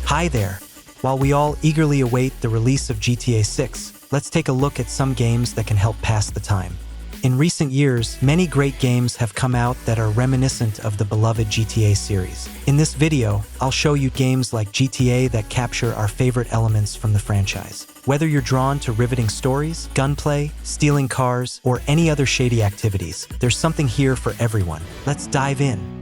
Hi there! While we all eagerly await the release of GTA 6, let's take a look at some games that can help pass the time. In recent years, many great games have come out that are reminiscent of the beloved GTA series. In this video, I'll show you games like GTA that capture our favorite elements from the franchise. Whether you're drawn to riveting stories, gunplay, stealing cars, or any other shady activities, there's something here for everyone. Let's dive in.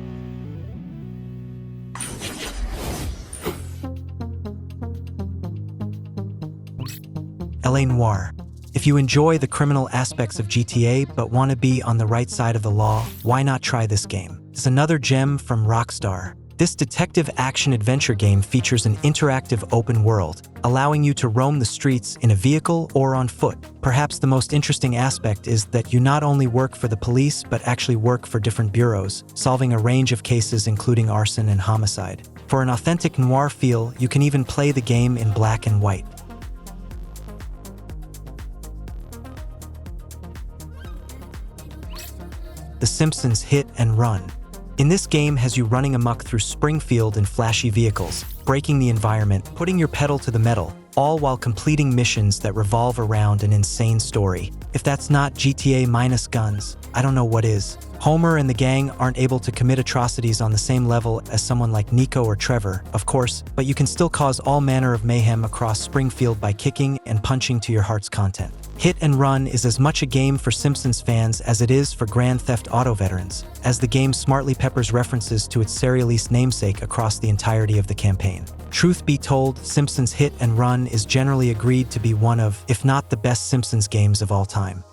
Noire. If you enjoy the criminal aspects of GTA but want to be on the right side of the law, why not try this game? It's another gem from Rockstar. This detective action-adventure game features an interactive open world, allowing you to roam the streets in a vehicle or on foot. Perhaps the most interesting aspect is that you not only work for the police but actually work for different bureaus, solving a range of cases including arson and homicide. For an authentic noir feel, you can even play the game in black and white. The Simpsons Hit and Run. In this game has you running amok through Springfield in flashy vehicles, breaking the environment, putting your pedal to the metal, all while completing missions that revolve around an insane story. If that's not GTA minus guns, I don't know what is. Homer and the gang aren't able to commit atrocities on the same level as someone like Nico or Trevor, of course, but you can still cause all manner of mayhem across Springfield by kicking and punching to your heart's content. Hit and Run is as much a game for Simpsons fans as it is for Grand Theft Auto veterans, as the game smartly peppers references to its serialist namesake across the entirety of the campaign. Truth be told, Simpsons Hit and Run is generally agreed to be one of, if not the best Simpsons games of all time.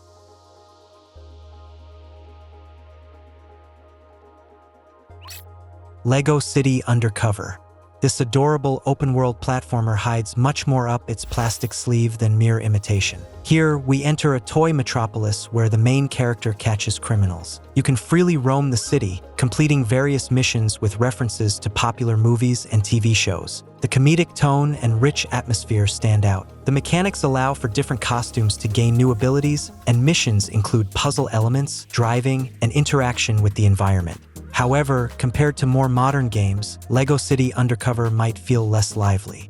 Lego City Undercover. This adorable open-world platformer hides much more up its plastic sleeve than mere imitation. Here, we enter a toy metropolis where the main character catches criminals. You can freely roam the city, completing various missions with references to popular movies and TV shows. The comedic tone and rich atmosphere stand out. The mechanics allow for different costumes to gain new abilities, and missions include puzzle elements, driving, and interaction with the environment. However, compared to more modern games, Lego City Undercover might feel less lively.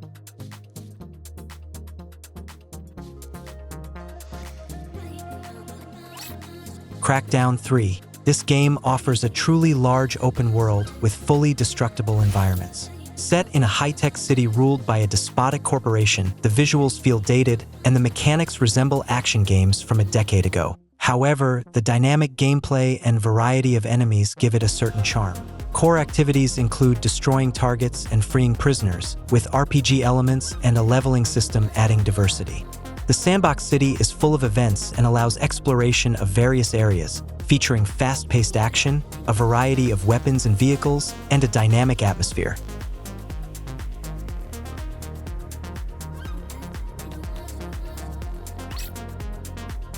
Crackdown 3. This game offers a truly large open world with fully destructible environments. Set in a high-tech city ruled by a despotic corporation, the visuals feel dated and the mechanics resemble action games from a decade ago. However, the dynamic gameplay and variety of enemies give it a certain charm. Core activities include destroying targets and freeing prisoners, with RPG elements and a leveling system adding diversity. The sandbox city is full of events and allows exploration of various areas, featuring fast-paced action, a variety of weapons and vehicles, and a dynamic atmosphere.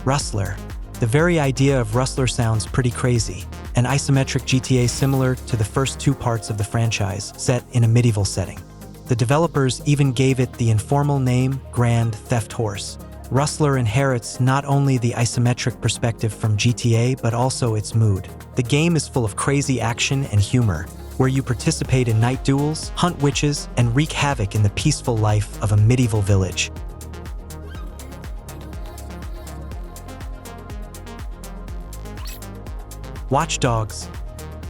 Rustler. The very idea of Rustler sounds pretty crazy. An isometric GTA similar to the first two parts of the franchise, set in a medieval setting. The developers even gave it the informal name Grand Theft Horse. Rustler inherits not only the isometric perspective from GTA but also its mood. The game is full of crazy action and humor, where you participate in night duels, hunt witches, and wreak havoc in the peaceful life of a medieval village. Watch Dogs.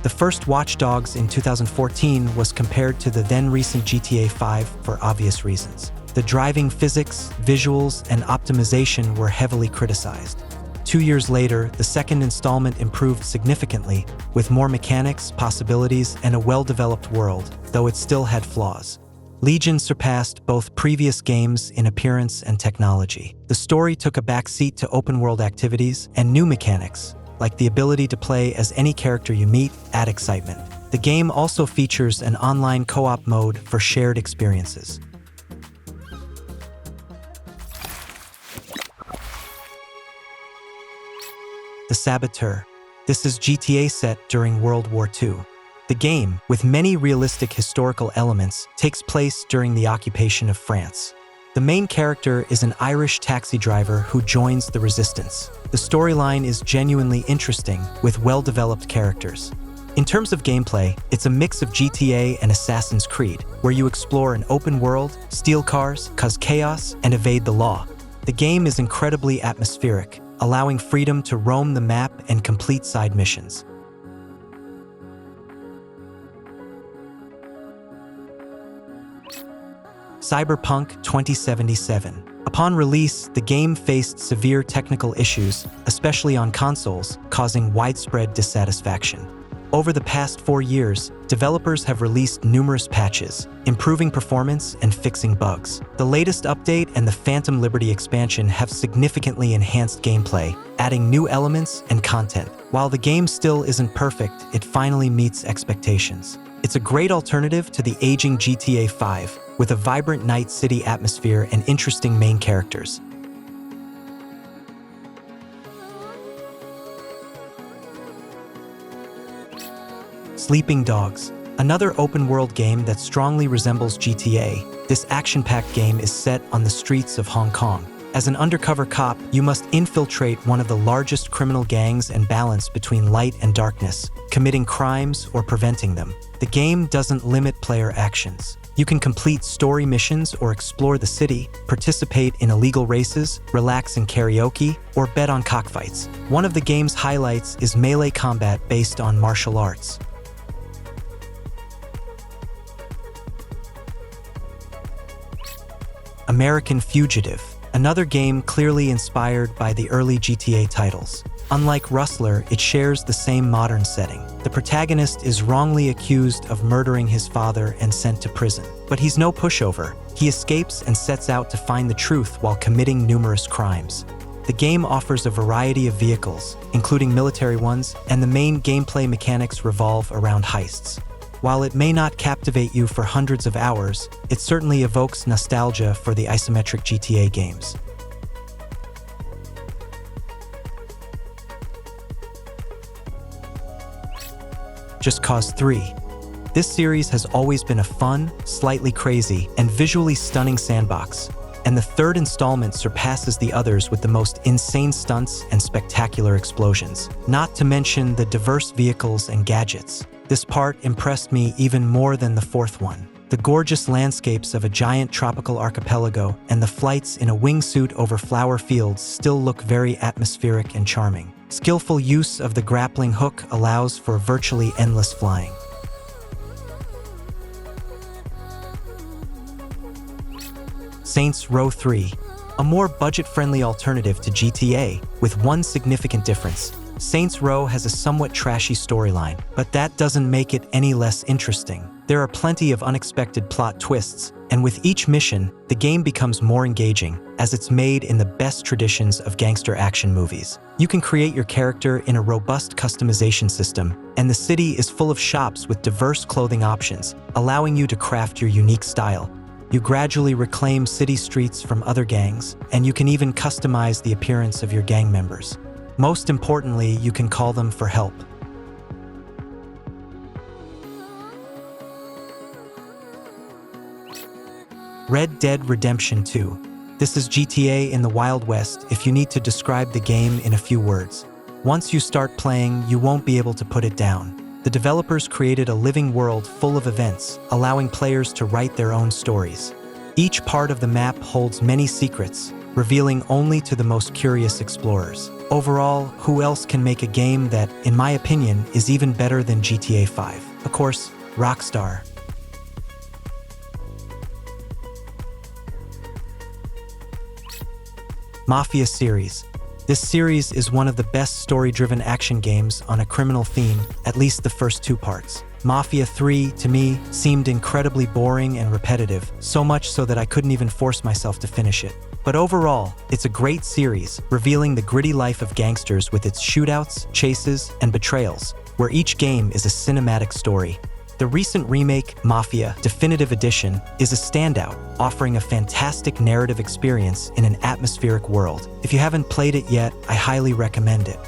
The first Watch Dogs in 2014 was compared to the then-recent GTA 5 for obvious reasons. The driving physics, visuals, and optimization were heavily criticized. 2 years later, the second installment improved significantly, with more mechanics, possibilities, and a well-developed world, though it still had flaws. Legion surpassed both previous games in appearance and technology. The story took a backseat to open-world activities, and new mechanics, like the ability to play as any character you meet, add excitement. The game also features an online co-op mode for shared experiences. The Saboteur. This is GTA set during World War II. The game, with many realistic historical elements, takes place during the occupation of France. The main character is an Irish taxi driver who joins the resistance. The storyline is genuinely interesting, with well-developed characters. In terms of gameplay, it's a mix of GTA and Assassin's Creed, where you explore an open world, steal cars, cause chaos, and evade the law. The game is incredibly atmospheric, allowing freedom to roam the map and complete side missions. Cyberpunk 2077. Upon release, the game faced severe technical issues, especially on consoles, causing widespread dissatisfaction. Over the past 4 years, developers have released numerous patches, improving performance and fixing bugs. The latest update and the Phantom Liberty expansion have significantly enhanced gameplay, adding new elements and content. While the game still isn't perfect, it finally meets expectations. It's a great alternative to the aging GTA 5, with a vibrant night city atmosphere and interesting main characters. Sleeping Dogs. Another open-world game that strongly resembles GTA, this action-packed game is set on the streets of Hong Kong. As an undercover cop, you must infiltrate one of the largest criminal gangs and balance between light and darkness, committing crimes or preventing them. The game doesn't limit player actions. You can complete story missions or explore the city, participate in illegal races, relax in karaoke, or bet on cockfights. One of the game's highlights is melee combat based on martial arts. American Fugitive. Another game clearly inspired by the early GTA titles. Unlike Rustler, it shares the same modern setting. The protagonist is wrongly accused of murdering his father and sent to prison. But he's no pushover. He escapes and sets out to find the truth while committing numerous crimes. The game offers a variety of vehicles, including military ones, and the main gameplay mechanics revolve around heists. While it may not captivate you for hundreds of hours, it certainly evokes nostalgia for the isometric GTA games. Just Cause 3. This series has always been a fun, slightly crazy, and visually stunning sandbox, and the third installment surpasses the others with the most insane stunts and spectacular explosions. Not to mention the diverse vehicles and gadgets. This part impressed me even more than the fourth one. The gorgeous landscapes of a giant tropical archipelago and the flights in a wingsuit over flower fields still look very atmospheric and charming. Skillful use of the grappling hook allows for virtually endless flying. Saints Row 3. A more budget-friendly alternative to GTA, with one significant difference. Saints Row has a somewhat trashy storyline, but that doesn't make it any less interesting. There are plenty of unexpected plot twists, and with each mission, the game becomes more engaging, as it's made in the best traditions of gangster action movies. You can create your character in a robust customization system, and the city is full of shops with diverse clothing options, allowing you to craft your unique style. You gradually reclaim city streets from other gangs, and you can even customize the appearance of your gang members. Most importantly, you can call them for help. Red Dead Redemption 2. This is GTA in the Wild West if you need to describe the game in a few words. Once you start playing, you won't be able to put it down. The developers created a living world full of events, allowing players to write their own stories. Each part of the map holds many secrets, revealing only to the most curious explorers. Overall, who else can make a game that, in my opinion, is even better than GTA 5? Of course, Rockstar. Mafia series. This series is one of the best story-driven action games on a criminal theme, at least the first 2 parts. Mafia 3, to me, seemed incredibly boring and repetitive, so much so that I couldn't even force myself to finish it. But overall, it's a great series, revealing the gritty life of gangsters with its shootouts, chases, and betrayals, where each game is a cinematic story. The recent remake, Mafia Definitive Edition, is a standout, offering a fantastic narrative experience in an atmospheric world. If you haven't played it yet, I highly recommend it.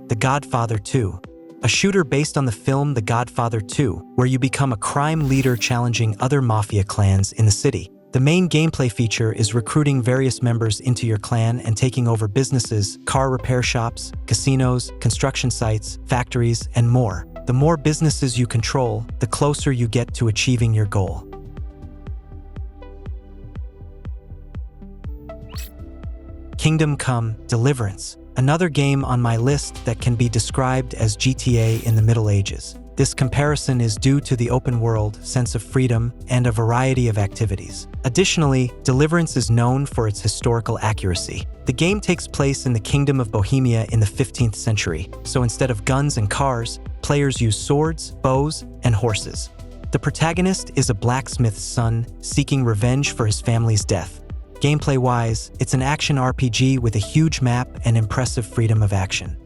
The Godfather 2. A shooter based on the film The Godfather 2, where you become a crime leader challenging other mafia clans in the city. The main gameplay feature is recruiting various members into your clan and taking over businesses, car repair shops, casinos, construction sites, factories, and more. The more businesses you control, the closer you get to achieving your goal. Kingdom Come: Deliverance, another game on my list that can be described as GTA in the Middle Ages. This comparison is due to the open-world sense of freedom and a variety of activities. Additionally, Deliverance is known for its historical accuracy. The game takes place in the Kingdom of Bohemia in the 15th century, so instead of guns and cars, players use swords, bows, and horses. The protagonist is a blacksmith's son seeking revenge for his family's death. Gameplay-wise, it's an action RPG with a huge map and impressive freedom of action.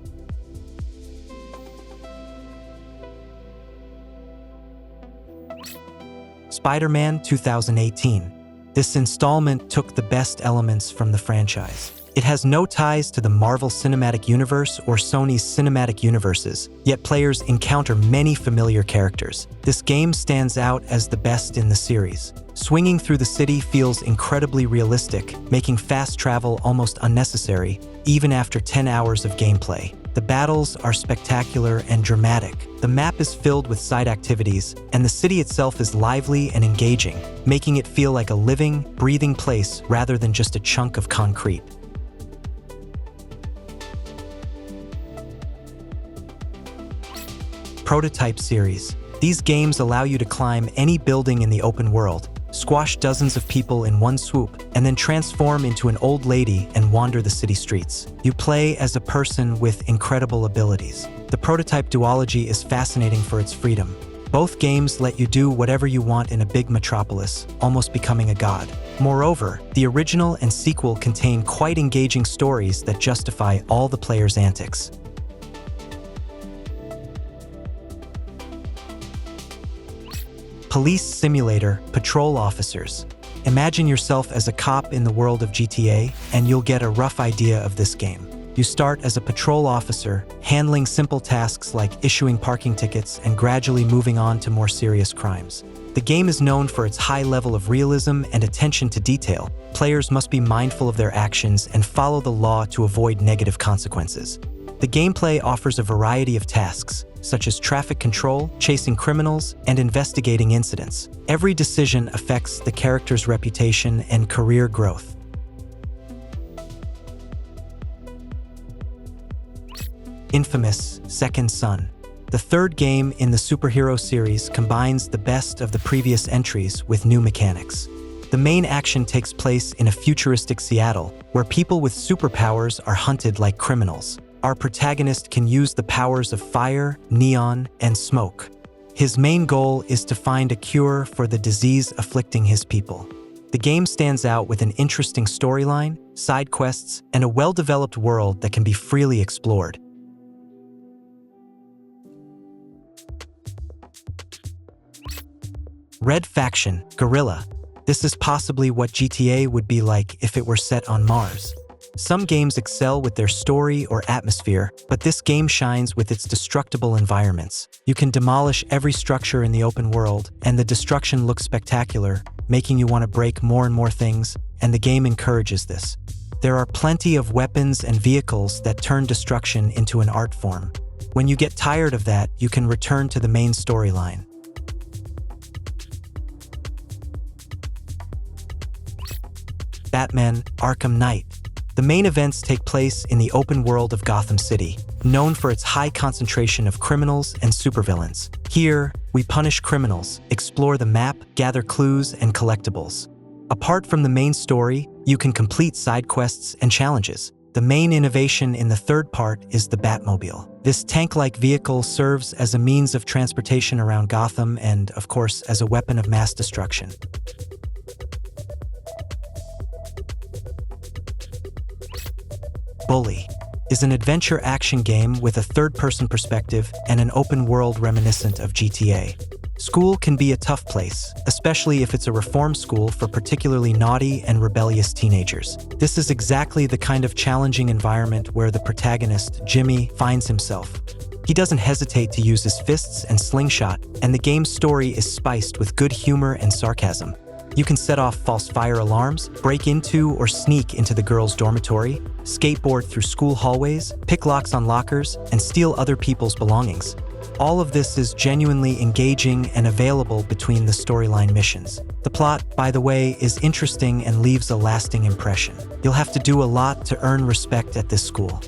Spider-Man 2018. This installment took the best elements from the franchise. It has no ties to the Marvel Cinematic Universe or Sony's cinematic universes, yet players encounter many familiar characters. This game stands out as the best in the series. Swinging through the city feels incredibly realistic, making fast travel almost unnecessary, even after 10 hours of gameplay. The battles are spectacular and dramatic. The map is filled with side activities, and the city itself is lively and engaging, making it feel like a living, breathing place rather than just a chunk of concrete. Prototype series. These games allow you to climb any building in the open world, squash dozens of people in one swoop, and then transform into an old lady and wander the city streets. You play as a person with incredible abilities. The prototype duology is fascinating for its freedom. Both games let you do whatever you want in a big metropolis, almost becoming a god. Moreover, the original and sequel contain quite engaging stories that justify all the players' antics. Police Simulator: Patrol Officers. Imagine yourself as a cop in the world of GTA, and you'll get a rough idea of this game. You start as a patrol officer, handling simple tasks like issuing parking tickets and gradually moving on to more serious crimes. The game is known for its high level of realism and attention to detail. Players must be mindful of their actions and follow the law to avoid negative consequences. The gameplay offers a variety of tasks, such as traffic control, chasing criminals, and investigating incidents. Every decision affects the character's reputation and career growth. Infamous: Second Son. The third game in the superhero series combines the best of the previous entries with new mechanics. The main action takes place in a futuristic Seattle, where people with superpowers are hunted like criminals. Our protagonist can use the powers of fire, neon, and smoke. His main goal is to find a cure for the disease afflicting his people. The game stands out with an interesting storyline, side quests, and a well-developed world that can be freely explored. Red Faction: Guerrilla. This is possibly what GTA would be like if it were set on Mars. Some games excel with their story or atmosphere, but this game shines with its destructible environments. You can demolish every structure in the open world, and the destruction looks spectacular, making you want to break more and more things, and the game encourages this. There are plenty of weapons and vehicles that turn destruction into an art form. When you get tired of that, you can return to the main storyline. Batman: Arkham Knight. The main events take place in the open world of Gotham City, known for its high concentration of criminals and supervillains. Here, we punish criminals, explore the map, gather clues, and collectibles. Apart from the main story, you can complete side quests and challenges. The main innovation in the third part is the Batmobile. This tank-like vehicle serves as a means of transportation around Gotham and, of course, as a weapon of mass destruction. Bully is an adventure action game with a third-person perspective and an open world reminiscent of GTA. School can be a tough place, especially if it's a reform school for particularly naughty and rebellious teenagers. This is exactly the kind of challenging environment where the protagonist, Jimmy, finds himself. He doesn't hesitate to use his fists and slingshot, and the game's story is spiced with good humor and sarcasm. You can set off false fire alarms, break into or sneak into the girls' dormitory, skateboard through school hallways, pick locks on lockers, and steal other people's belongings. All of this is genuinely engaging and available between the storyline missions. The plot, by the way, is interesting and leaves a lasting impression. You'll have to do a lot to earn respect at this school.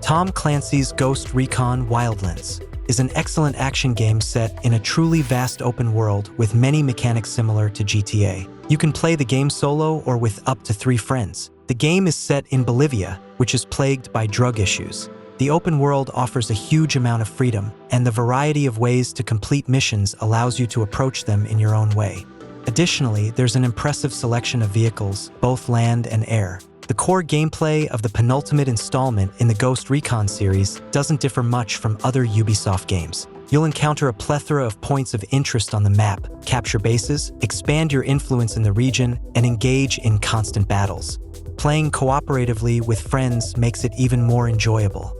Tom Clancy's Ghost Recon Wildlands is an excellent action game set in a truly vast open world with many mechanics similar to GTA. You can play the game solo or with up to 3 friends. The game is set in Bolivia, which is plagued by drug issues. The open world offers a huge amount of freedom, and the variety of ways to complete missions allows you to approach them in your own way. Additionally, there's an impressive selection of vehicles, both land and air. The core gameplay of the penultimate installment in the Ghost Recon series doesn't differ much from other Ubisoft games. You'll encounter a plethora of points of interest on the map, capture bases, expand your influence in the region, and engage in constant battles. Playing cooperatively with friends makes it even more enjoyable.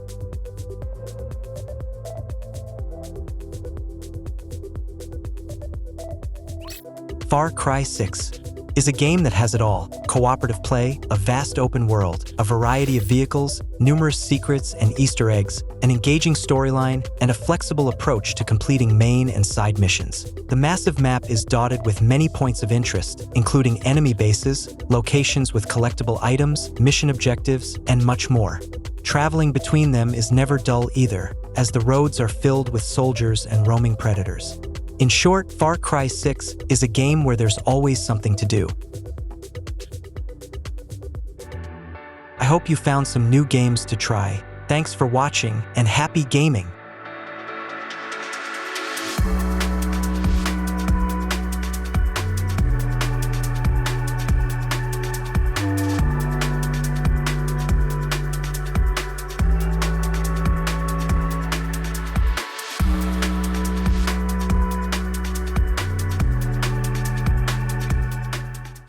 Far Cry 6 is a game that has it all: cooperative play, a vast open world, a variety of vehicles, numerous secrets and Easter eggs, an engaging storyline, and a flexible approach to completing main and side missions. The massive map is dotted with many points of interest, including enemy bases, locations with collectible items, mission objectives, and much more. Traveling between them is never dull either, as the roads are filled with soldiers and roaming predators. In short, Far Cry 6 is a game where there's always something to do. I hope you found some new games to try. Thanks for watching, and happy gaming!